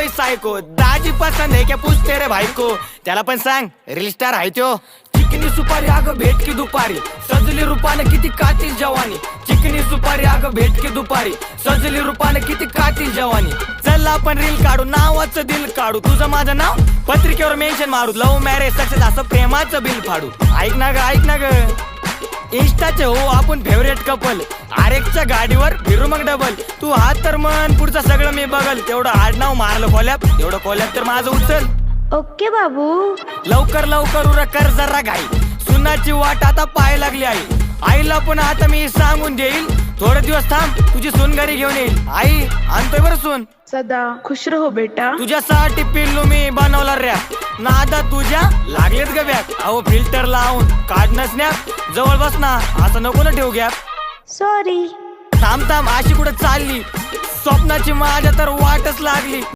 कोई सायको, दाजी पसंद है क्या पूछते रे भाई को. त्याला पण सांग रील स्टार आहे त्यो. चिकनी सुपारी अगं भेट की दुपारी, सजली रूपानं किती कातील जवानी. चिकनी सुपारी अगं भेट की दुपारी, सजली रूपानं किती कातील जवानी. चल आपण रील काढू, नावाचं दिल काढू, तुझं माझं नाव पत्रिकेवर मेन्शन मारू. लव्ह मॅरेज सक्सेस असं प्रेमाचं बिल फाडू. ऐक ना ग इंस्टाचे हो आपण फेवरेट कपल. आरेकच्या गाडीवर फिरू मग डबल. तू हात तर मन पुढचं सगळं मी बघल. तेवढं आडनाव मारलं कोल्याप, एवढं कोल्याप तर माझं उचल. ओके बाबू. लवकर उरक कर जरा घाई. सुनाची वाट आता पाय लागली आई. आईला पण आता मी सांगून देईल, थोडे दिवस थांब तुझी सून घरी घेऊन येईल. आई आणतोय बरं सून. सदा खुश रहो बेटा. तुझ्यासाठी पिल्लू मी बनवला रॅप. नादा तुझ्या लागलेत ग बॅग. अहो फिल्टर लावून काढणं स्नॅप. जवळ बस ना, असं नको ना ठेवू गॅप. सॉरी. थांब अशी कुठं चालली, स्वप्नाची माझ्या तर वाटच लागली.